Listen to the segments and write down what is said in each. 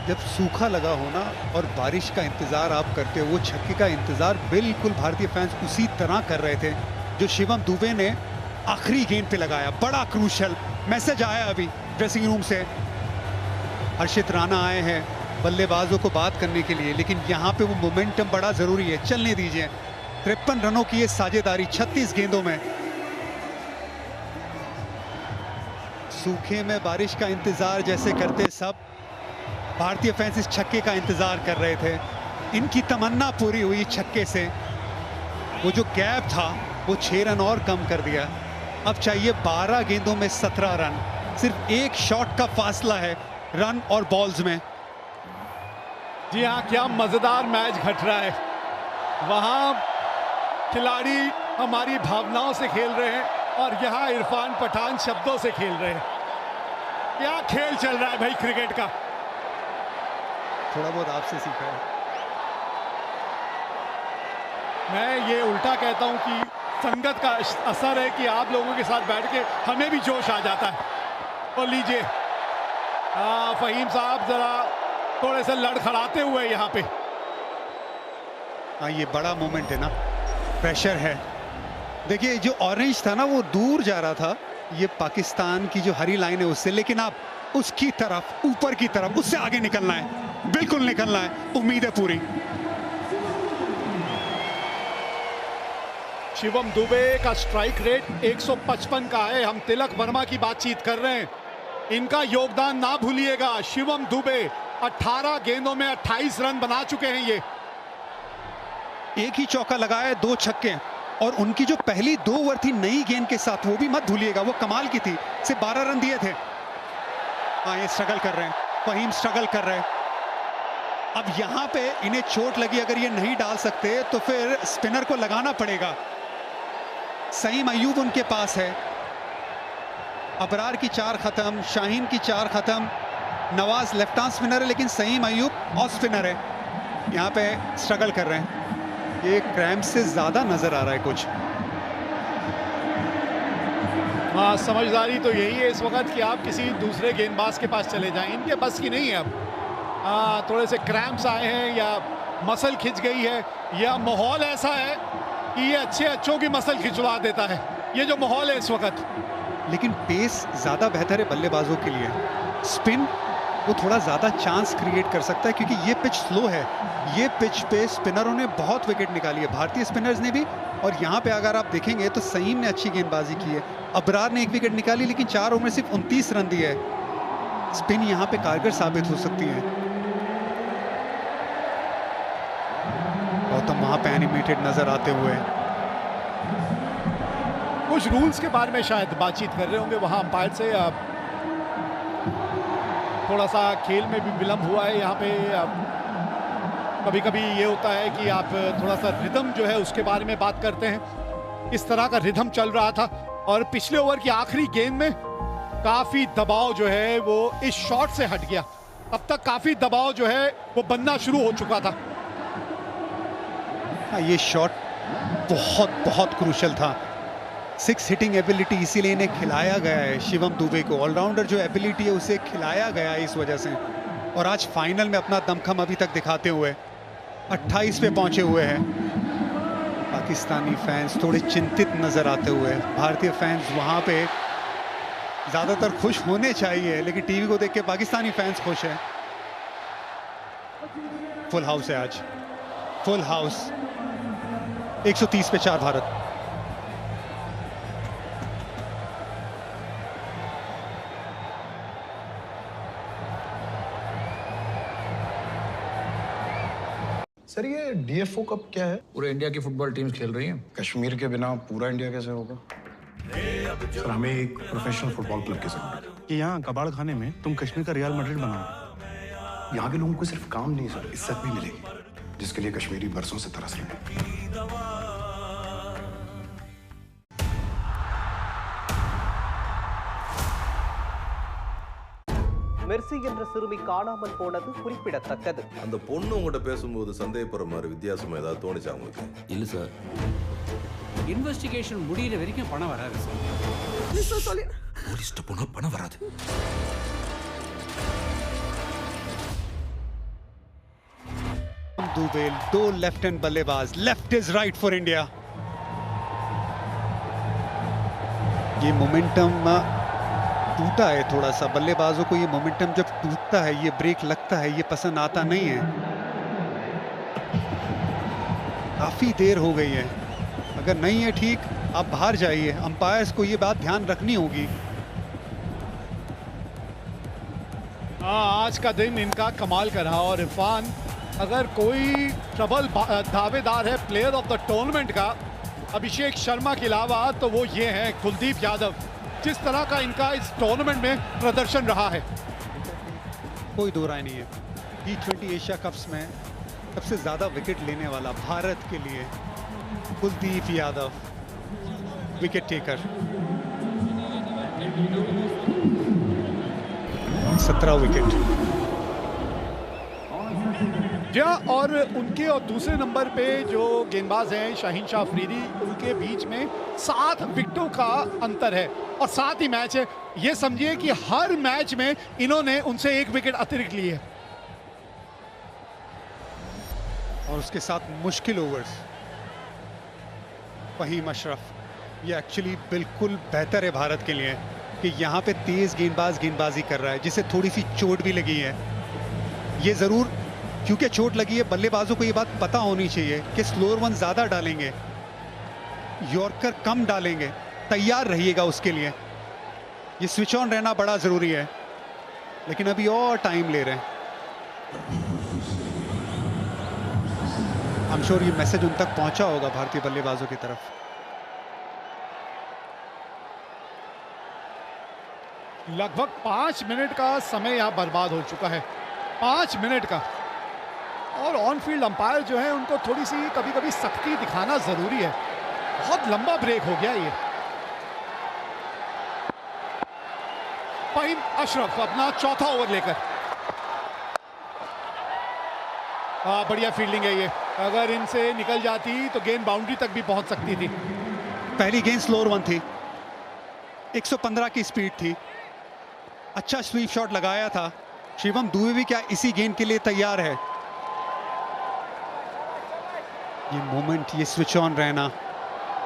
जब सूखा लगा होना और बारिश का इंतजार आप करते हो, वो छक्के का इंतजार बिल्कुल भारतीय फैंस उसी तरह कर रहे थे जो शिवम दुबे ने आखिरी गेंद पे लगाया। बड़ा क्रूशल मैसेज आया अभी ड्रेसिंग रूम से। हर्षित राणा आए हैं बल्लेबाजों को बात करने के लिए, लेकिन यहाँ पे वो मोमेंटम बड़ा जरूरी है, चलने दीजिए। 53 रनों की ये साझेदारी 36 गेंदों में। सूखे में बारिश का इंतजार जैसे करते सब, भारतीय फैंस इस छक्के का इंतजार कर रहे थे। इनकी तमन्ना पूरी हुई छक्के से। वो जो गैप था वो 6 रन और कम कर दिया। अब चाहिए 12 गेंदों में 17 रन। सिर्फ एक शॉट का फासला है रन और बॉल्स में। जी हाँ, क्या मजेदार मैच घट रहा है। वहां खिलाड़ी हमारी भावनाओं से खेल रहे हैं और यहाँ इरफान पठान शब्दों से खेल रहे हैं। क्या खेल चल रहा है भाई क्रिकेट का। थोड़ा बहुत आपसे सीखा है। मैं ये उल्टा कहता हूं कि संगत का असर है कि आप लोगों के साथ बैठ के हमें भी जोश आ जाता है। और लीजिए फहीम साहब जरा थोड़े से लड़खड़ाते हुए यहाँ पे। हाँ, ये बड़ा मोमेंट है ना, प्रेशर है। देखिए जो ऑरेंज था ना वो दूर जा रहा था, ये पाकिस्तान की जो हरी लाइन है उससे, लेकिन आप उसकी तरफ, ऊपर की तरफ, उससे आगे निकलना है, बिल्कुल निकलना है। उम्मीद है पूरी। शिवम दुबे का स्ट्राइक रेट 155 का है। हम तिलक वर्मा की बातचीत कर रहे हैं, इनका योगदान ना भूलिएगा। शिवम दुबे 18 गेंदों में 28 रन बना चुके हैं। ये एक ही चौका लगाया, 2 छक्के, और उनकी जो पहली 2 ओवर थी नई गेंद के साथ, वो भी मत भूलिएगा, वो कमाल की थी। सिर्फ 12 रन दिए थे। हाँ, ये स्ट्रगल कर रहे हैं, फहीम स्ट्रगल कर रहे हैं। अब यहाँ पे इन्हें चोट लगी, अगर ये नहीं डाल सकते तो फिर स्पिनर को लगाना पड़ेगा। सईम अयूब उनके पास है। अबरार की 4 खत्म, शाहीन की 4 खत्म, नवाज लेफ्ट आर्म स्पिनर है, लेकिन सईम अयूब ऑफ स्पिनर है। यहाँ पे स्ट्रगल कर रहे हैं। ये क्रैम्प से ज्यादा नजर आ रहा है कुछ। हाँ, समझदारी तो यही है इस वक्त कि आप किसी दूसरे गेंदबाज के पास चले जाएं। इनके बस की नहीं है अब। थोड़े से क्रैम्प्स आए हैं, या मसल खिंच गई है, या माहौल ऐसा है कि ये अच्छों की मसल खिंचवा देता है। ये जो माहौल है इस वक्त। लेकिन पेस ज्यादा बेहतर है बल्लेबाजों के लिए। स्पिन वो थोड़ा ज्यादा चांस क्रिएट कर सकता है, क्योंकि ये पिच स्लो है। ये पिच पे स्पिनरों ने बहुत विकेट निकाली है, भारतीय स्पिनर्स ने भी। और यहाँ पे अगर आप देखेंगे तो सईम ने अच्छी गेंदबाजी की है, अबरार ने 1 विकेट निकाली, लेकिन 4 ओवर में सिर्फ 29 रन दिए है। स्पिन यहाँ पे कारगर साबित हो सकती है। गौतम वहां पे एनिमेटेड नजर आते हुए। कुछ रूल्स के बारे में शायद बातचीत कर रहे होंगे वहां अंपायर से। थोड़ा सा खेल में भी विलंब हुआ है यहाँ पे। कभी कभी ये होता है कि आप थोड़ा सा रिदम जो है उसके बारे में बात करते हैं। इस तरह का रिदम चल रहा था, और पिछले ओवर की आखिरी गेंद में काफी दबाव जो है वो इस शॉट से हट गया। अब तक काफी दबाव जो है वो बनना शुरू हो चुका था। ये शॉट बहुत बहुत क्रूशल था। 6 हिटिंग एबिलिटी इसीलिए इन्हें खिलाया गया है शिवम दुबे को। ऑलराउंडर जो एबिलिटी है उसे खिलाया गया है इस वजह से। और आज फाइनल में अपना दमखम अभी तक दिखाते हुए 28 पे पहुंचे हुए हैं। पाकिस्तानी फैंस थोड़े चिंतित नजर आते हुए। भारतीय फैंस वहां पे ज्यादातर खुश होने चाहिए, लेकिन टीवी को देख के पाकिस्तानी फैंस खुश हैं। फुल हाउस है आज, फुल हाउस। 130 पे 4 भारत। सर ये डीएफओ कप क्या है? पूरे इंडिया की फुटबॉल टीम्स खेल रही हैं। कश्मीर के बिना पूरा इंडिया कैसे होगा? सर हमें एक प्रोफेशनल फुटबॉल क्लब की जरूरत है कि यहाँ कबाड़ खाने में तुम कश्मीर का रियल मैड्रिड बनाओ। यहाँ के लोगों को सिर्फ काम नहीं सर, इज्जत भी मिलेगी, जिसके लिए कश्मीरी बरसों से तरस रहे हैं। மெர்சி என்ற சிறுமி காணாமல் போனது குறிப்பிடத்தக்கது. அந்த பொண்ணு உங்ககிட்ட பேசும்போது சந்தேகப்படுற மாதிரி வித்தியாசமா ஏதாவது தோணுச்சா உங்களுக்கு? இல்ல சார், இன்வெஸ்டிகேஷன் முடியிற வரைக்கும் பணம் வராது சார். போலீஸ்ட்ட போனா பணம் வராது. दुबे, दो लेफ्ट हैंड बल्लेबाज, left is right for India. ये मोमेंटम टूटा है थोड़ा सा, बल्लेबाजों को ये मोमेंटम जब टूटता है, ये ब्रेक लगता है, ये पसंद आता नहीं है। काफी देर हो गई है, अगर नहीं है ठीक आप बाहर जाइए। अंपायर्स को ये बात ध्यान रखनी होगी। आज का दिन इनका कमाल का रहा। और इरफान, अगर कोई ट्रबल दावेदार है प्लेयर ऑफ द टूर्नामेंट का अभिषेक शर्मा के अलावा, तो वो ये है कुलदीप यादव। जिस तरह का इनका इस टूर्नामेंट में प्रदर्शन रहा है, कोई दो राय नहीं है। T20 एशिया कप्स में सबसे ज्यादा विकेट लेने वाला भारत के लिए Kuldeep Yadav, wicket taker. 17 wicket. और उनके और दूसरे नंबर पे जो गेंदबाज हैं शाहीन शाह अफरीदी, उनके बीच में 7 विकेटों का अंतर है और 7 ही मैच है। ये समझिए कि हर मैच में इन्होंने उनसे 1 विकेट अतिरिक्त ली है। और उसके साथ मुश्किल ओवर्स। फहीम अशरफ, ये एक्चुअली बिल्कुल बेहतर है भारत के लिए कि यहाँ पे तेज गेंदबाजी कर रहा है, जिसे थोड़ी सी चोट भी लगी है। ये जरूर, क्योंकि चोट लगी है, बल्लेबाजों को ये बात पता होनी चाहिए कि स्लोअर वन ज्यादा डालेंगे, यॉर्कर कम डालेंगे। तैयार रहिएगा उसके लिए। ये स्विच ऑन रहना बड़ा जरूरी है, लेकिन अभी और टाइम ले रहे हैं। आई एम श्योर ये मैसेज उन तक पहुंचा होगा भारतीय बल्लेबाजों की तरफ। लगभग 5 मिनट का समय यहाँ बर्बाद हो चुका है, 5 मिनट का। और ऑन फील्ड अंपायर जो है उनको थोड़ी सी कभी कभी सख्ती दिखाना जरूरी है। बहुत लंबा ब्रेक हो गया ये। फहीम अशरफ अपना चौथा ओवर लेकर, बढ़िया फील्डिंग है ये। अगर इनसे निकल जाती तो गेंद बाउंड्री तक भी पहुंच सकती थी। पहली गेंद स्लोअर वन थी, 115 की स्पीड थी। अच्छा स्वीप शॉट लगाया था। शिवम दुबे भी क्या इसी गेंद के लिए तैयार है? ये मोमेंट, ये स्विच ऑन रहना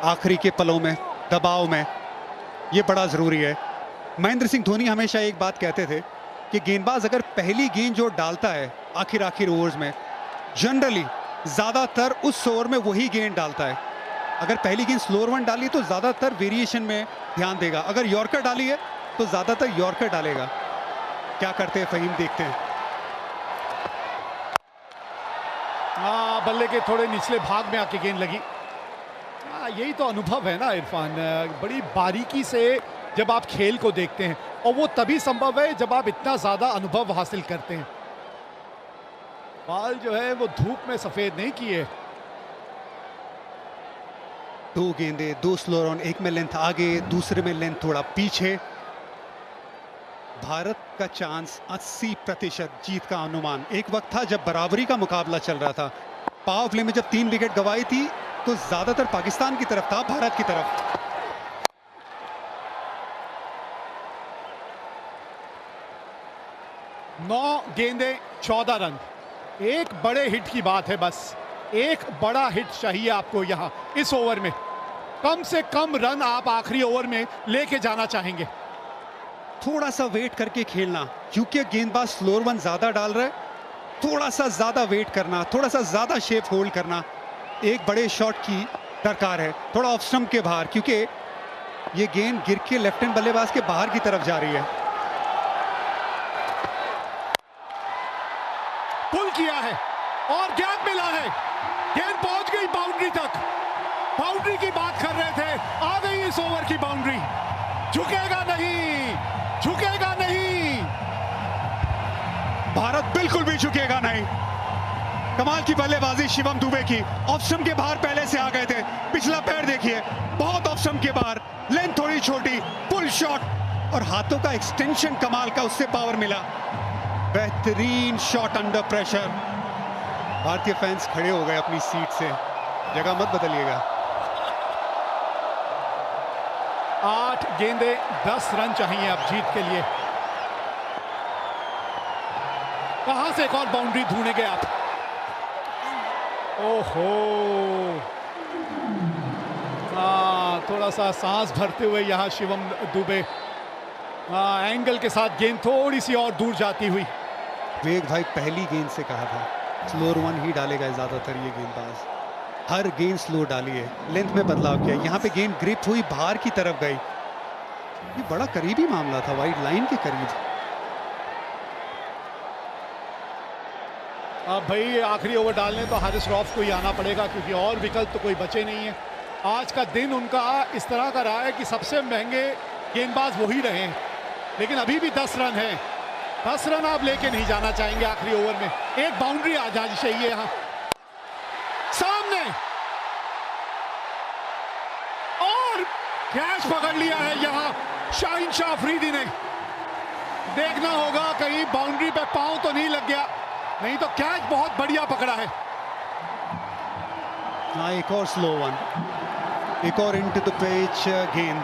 आखिरी के पलों में, दबाव में, ये बड़ा जरूरी है। महेंद्र सिंह धोनी हमेशा एक बात कहते थे कि गेंदबाज अगर पहली गेंद जो डालता है आखिर ओवर्स में, जनरली ज्यादातर उस ओवर में वही गेंद डालता है। अगर पहली गेंद स्लोअर वन डाली तो ज्यादातर वेरिएशन में ध्यान देगा। अगर यॉर्कर डाली है तो ज्यादातर यॉर्कर डालेगा। क्या करते हैं फहीम, देखते हैं। बल्ले के थोड़े निचले भाग में आके गेंद लगी। यही तो अनुभव है ना इरफान, बड़ी बारीकी से जब आप खेल को देखते हैं, और वो तभी संभव है जब आप इतना ज्यादा अनुभव हासिल करते हैं। बाल जो है वो धूप में सफेद नहीं किए। 2 गेंदे, 2 स्लोअर ऑन, एक में लेंथ आगे, दूसरे में लेंथ थोड़ा पीछे। भारत का चांस 80% जीत का अनुमान। एक वक्त था जब बराबरी का मुकाबला चल रहा था, पावर प्ले में जब 3 विकेट गंवाई थी तो ज्यादातर पाकिस्तान की तरफ था, भारत की तरफ। 9 गेंदे 14 रन। एक बड़े हिट की बात है, बस एक बड़ा हिट चाहिए आपको यहां इस ओवर में। कम से कम रन आप आखिरी ओवर में लेके जाना चाहेंगे। थोड़ा सा वेट करके खेलना, क्योंकि गेंदबाज स्लोअर वन ज्यादा डाल रहा है। थोड़ा सा ज्यादा वेट करना, थोड़ा सा ज्यादा शेप होल्ड करना। एक बड़े शॉट की दरकार है, थोड़ा ऑफ स्टंप के बाहर, क्योंकि ये गेंद गिर के लेफ्ट हैंड बल्लेबाज के बाहर की तरफ जा रही है। पुल किया है और गैप मिला है, गेंद पहुंच गई बाउंड्री तक। बाउंड्री की बात कर रहे थे, आ गई इस ओवर की बाउंड्री। झुकेगा नहीं, झुकेगा नहीं, भारत बिल्कुल भी झुकेगा नहीं। कमाल की बल्लेबाजी शिवम दुबे की। ऑफ स्टंप के बाहर पहले से आ गए थे। पिछला पैर देखिए, बहुत ऑफ स्टंप के बाहर, लेंथ थोड़ी छोटी, पुल शॉट और हाथों का एक्सटेंशन कमाल का, उससे पावर मिला। बेहतरीन शॉट अंडर प्रेशर। भारतीय फैंस खड़े हो गए अपनी सीट से, जगह मत बदलिएगा। 8 गेंदे 10 रन चाहिए अब जीत के लिए। कहां से एक और बाउंड्री ढूंढेंगे आप? ओहो, थोड़ा सा सांस भरते हुए यहाँ शिवम दुबे, एंगल के साथ गेंद थोड़ी सी और दूर जाती हुई। वेग भाई पहली गेंद से कहा था स्लोअर वन ही डालेगा ज्यादातर ये गेंदबाज, हर गेंद स्लो डाली है, लेंथ में बदलाव किया, यहाँ पे गेंद ग्रिप हुई बाहर की तरफ गई, ये बड़ा करीबी मामला था, वाइड लाइन के करीब। अब भाई आखिरी ओवर डालने तो हारिस रॉफ को ही आना पड़ेगा, क्योंकि और विकल्प तो कोई बचे नहीं है। आज का दिन उनका इस तरह का रहा है कि सबसे महंगे गेंदबाज वही रहे हैं, लेकिन अभी भी 10 रन है, 10 रन आप लेके नहीं जाना चाहेंगे आखिरी ओवर में। एक बाउंड्री आ जानी चाहिए यहाँ सामने, और कैच पकड़ लिया है यहाँ शाहीन शाह अफरीदी ने। देखना होगा कहीं बाउंड्री पे पांव तो नहीं लग गया, नहीं तो कैच बहुत बढ़िया पकड़ा है। हाँ, एक और स्लो वन, एक और इनटू द पिच गेंद,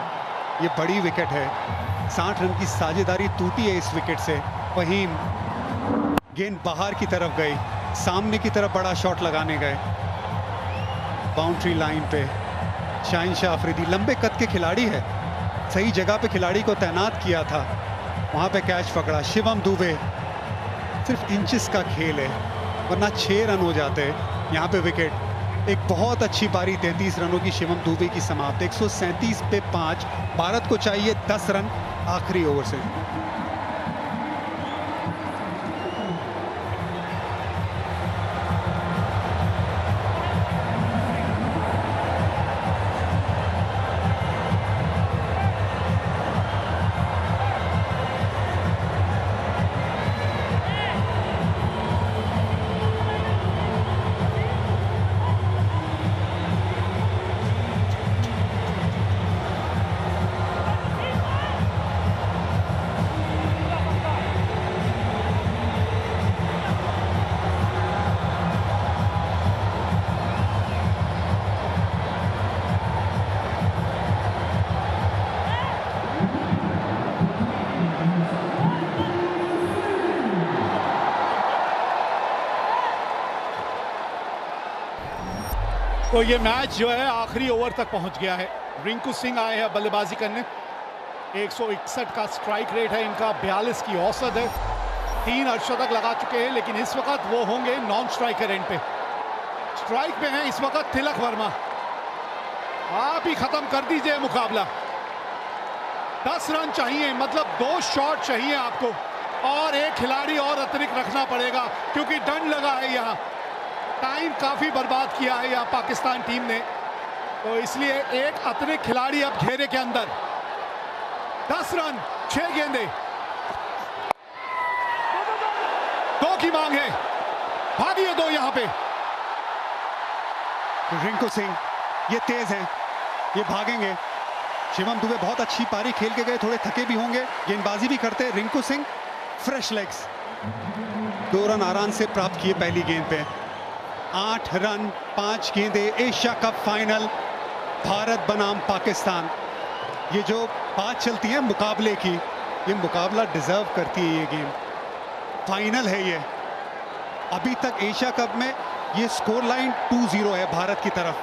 ये बड़ी विकेट है, 60 रन की साझेदारी टूटी है इस विकेट से। वहीम, गेंद बाहर की तरफ गई, सामने की तरफ बड़ा शॉट लगाने गए, बाउंड्री लाइन पे शाहीन शाह अफरीदी लंबे कद के खिलाड़ी है, सही जगह पे खिलाड़ी को तैनात किया था, वहां पे कैच पकड़ा। शिवम दुबे, सिर्फ इंचेस का खेल है, वरना 6 रन हो जाते यहाँ पे विकेट। एक बहुत अच्छी पारी 33 रनों की शिवम दुबे की समाप्त, 137 पे 5, भारत को चाहिए 10 रन आखिरी ओवर से। तो ये मैच जो है आखिरी ओवर तक पहुंच गया है। रिंकू सिंह आए हैं बल्लेबाजी करने, 161 का स्ट्राइक रेट है इनका, 42 की औसत है, 3 अर्धशतक लगा चुके हैं, लेकिन इस वक्त वो होंगे नॉन स्ट्राइकर एंड पे। स्ट्राइक पे हैं इस वक्त तिलक वर्मा, आप ही खत्म कर दीजिए मुकाबला। 10 रन चाहिए, मतलब 2 शॉट चाहिए आपको, और एक खिलाड़ी और अतिरिक्त रखना पड़ेगा, क्योंकि दंड लगा है यहाँ। टाइम काफी बर्बाद किया है यहाँ पाकिस्तान टीम ने, तो इसलिए एक अतिरिक्त खिलाड़ी अब घेरे के अंदर। 10 रन 6 गेंदे, 2 की मांग है, भागिए 2 यहाँ पे। रिंकू सिंह ये तेज हैं, ये भागेंगे। शिवम दुबे बहुत अच्छी पारी खेल के गए, थोड़े थके भी होंगे, गेंदबाजी भी करते। Rinku Singh fresh legs, 2 run आराम से प्राप्त किए पहली गेंद पे। 8 रन 5 गेंदे, एशिया कप फाइनल, भारत बनाम पाकिस्तान। ये जो बात चलती है मुकाबले की, ये मुकाबला डिजर्व करती है ये गेम, फाइनल है ये। अभी तक एशिया कप में ये स्कोर लाइन 2-0 है भारत की तरफ,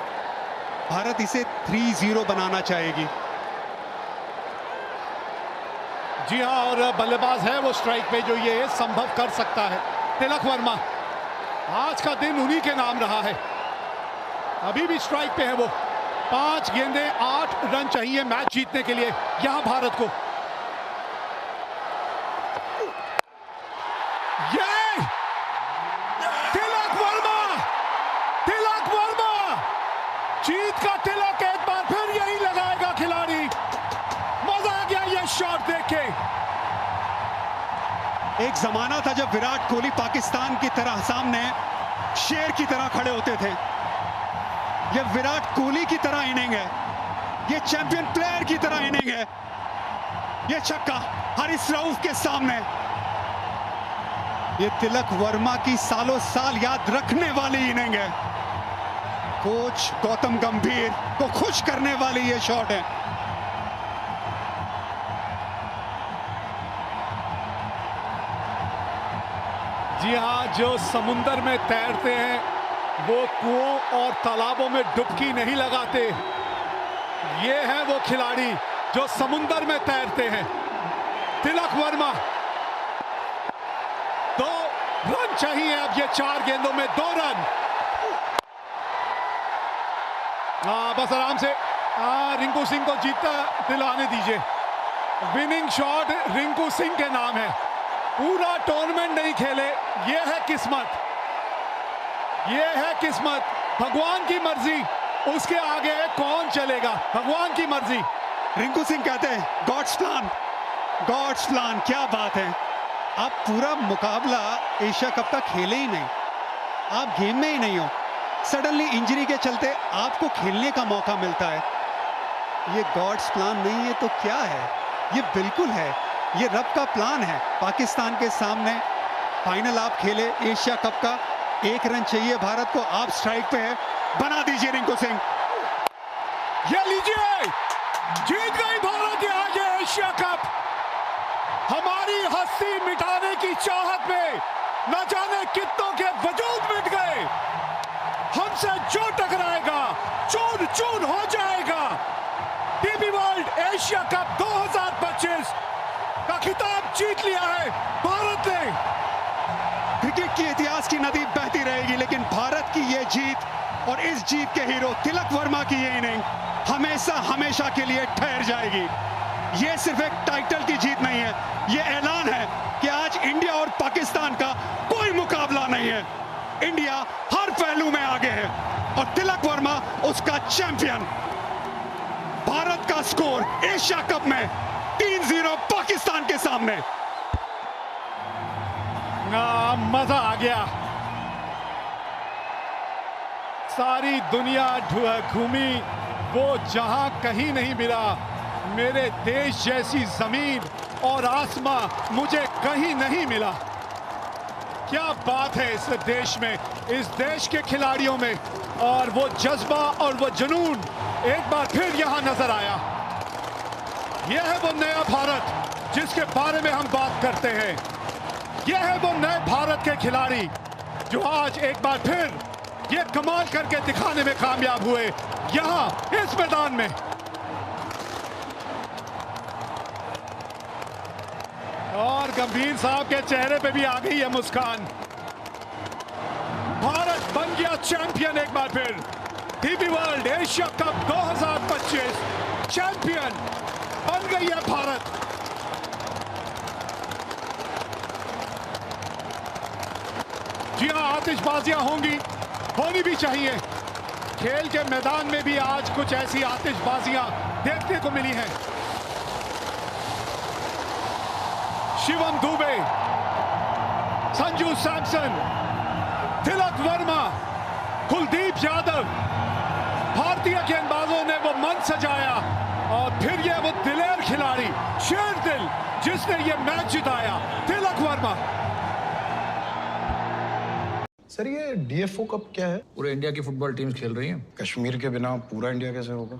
भारत इसे 3-0 बनाना चाहेगी। जी हाँ, और बल्लेबाज है वो स्ट्राइक पे जो ये संभव कर सकता है, तिलक वर्मा। आज का दिन उन्हीं के नाम रहा है, अभी भी स्ट्राइक पे है वो। 5 गेंदे 8 रन चाहिए मैच जीतने के लिए यहां भारत को। ये तिलक वर्मा, तिलक वर्मा, जीत का तिलक एक बार फिर यही लगाएगा खिलाड़ी। मजा आ गया ये शॉट देख के। एक जमाना था जब विराट कोहली पाकिस्तान की तरह सामने शेर की तरह खड़े होते थे। ये विराट कोहली की तरह इनिंग है, ये चैंपियन प्लेयर की तरह इनिंग है। ये छक्का हारिस रऊफ के सामने, ये तिलक वर्मा की सालों साल याद रखने वाली इनिंग है। कोच गौतम गंभीर को खुश करने वाली ये शॉट है। जी हाँ, जो समुंदर में तैरते हैं वो कुओं और तालाबों में डुबकी नहीं लगाते। ये है वो खिलाड़ी जो समुंदर में तैरते हैं। तिलक वर्मा, 2 रन चाहिए अब ये 4 गेंदों में 2 रन। बस आराम से रिंकू सिंह को जीतता दिलाने दीजिए। विनिंग शॉट रिंकू सिंह के नाम है। पूरा टूर्नामेंट नहीं खेले, ये है किस्मत, ये है किस्मत। भगवान की मर्जी, उसके आगे कौन चलेगा? भगवान की मर्जी। रिंकू सिंह कहते हैं गॉड्स प्लान, गॉड्स प्लान। क्या बात है, आप पूरा मुकाबला एशिया कप का खेले ही नहीं, आप गेम में ही नहीं हो। सडनली इंजरी के चलते आपको खेलने का मौका मिलता है। ये गॉड्स प्लान नहीं है तो क्या है? ये बिल्कुल है, ये रब का प्लान है। पाकिस्तान के सामने फाइनल आप खेले एशिया कप का, 1 रन चाहिए भारत को, आप स्ट्राइक पे है, बना दीजिए रिंकू सिंह। ये लीजिए, जीत गई भारत आज एशिया कप। हमारी हस्ती मिटाने की चाहत में न जाने कितनों के वजूद मिट गए। हमसे जो टकराएगा चूर चूर हो जाएगा। टीबी वर्ल्ड एशिया कप 2025 का खिताब जीत लिया है भारत ने। क्रिकेट के इतिहास की नदी बहती रहेगी, लेकिन भारत की ये जीत और इस जीत के हीरो तिलक वर्मा की ये इनिंग हमेशा हमेशा के लिए ठहर जाएगी। ये सिर्फ एक टाइटल की जीत नहीं है, ये ऐलान है कि आज इंडिया और पाकिस्तान का कोई मुकाबला नहीं है। इंडिया हर पहलू में आगे है और तिलक वर्मा उसका चैंपियन। भारत का स्कोर एशिया कप में 3-0 पाकिस्तान के सामने। मजा आ गया। सारी दुनिया घूमी, वो जहां कहीं नहीं मिला। मेरे देश जैसी जमीन और आसमां मुझे कहीं नहीं मिला। क्या बात है इस देश में, इस देश के खिलाड़ियों में, और वो जज्बा और वो जुनून एक बार फिर यहां नजर आया। यह है वो नया भारत जिसके बारे में हम बात करते हैं। यह है वो नए भारत के खिलाड़ी जो आज एक बार फिर ये कमाल करके दिखाने में कामयाब हुए यहां इस मैदान में। और गंभीर साहब के चेहरे पे भी आ गई है मुस्कान। भारत बन गया चैंपियन एक बार फिर। TB world Asia cup 2025 champion बन गई है भारत। जी हां, आतिशबाजियां होंगी, होनी भी चाहिए। खेल के मैदान में भी आज कुछ ऐसी आतिशबाजियां देखने को मिली हैं। शिवम दुबे, संजू सैमसन, तिलक वर्मा, कुलदीप यादव, भारतीय गेंदबाजों ने वो मन सजाया और फिर ये वो दिलेर खिलाड़ी, शेर दिल, जिसने ये मैच जिताया, तिलक वर्मा। सर ये डीएफओ कप क्या है? पूरे इंडिया की फुटबॉल टीम्स खेल रही हैं। कश्मीर के बिना पूरा इंडिया कैसे होगा?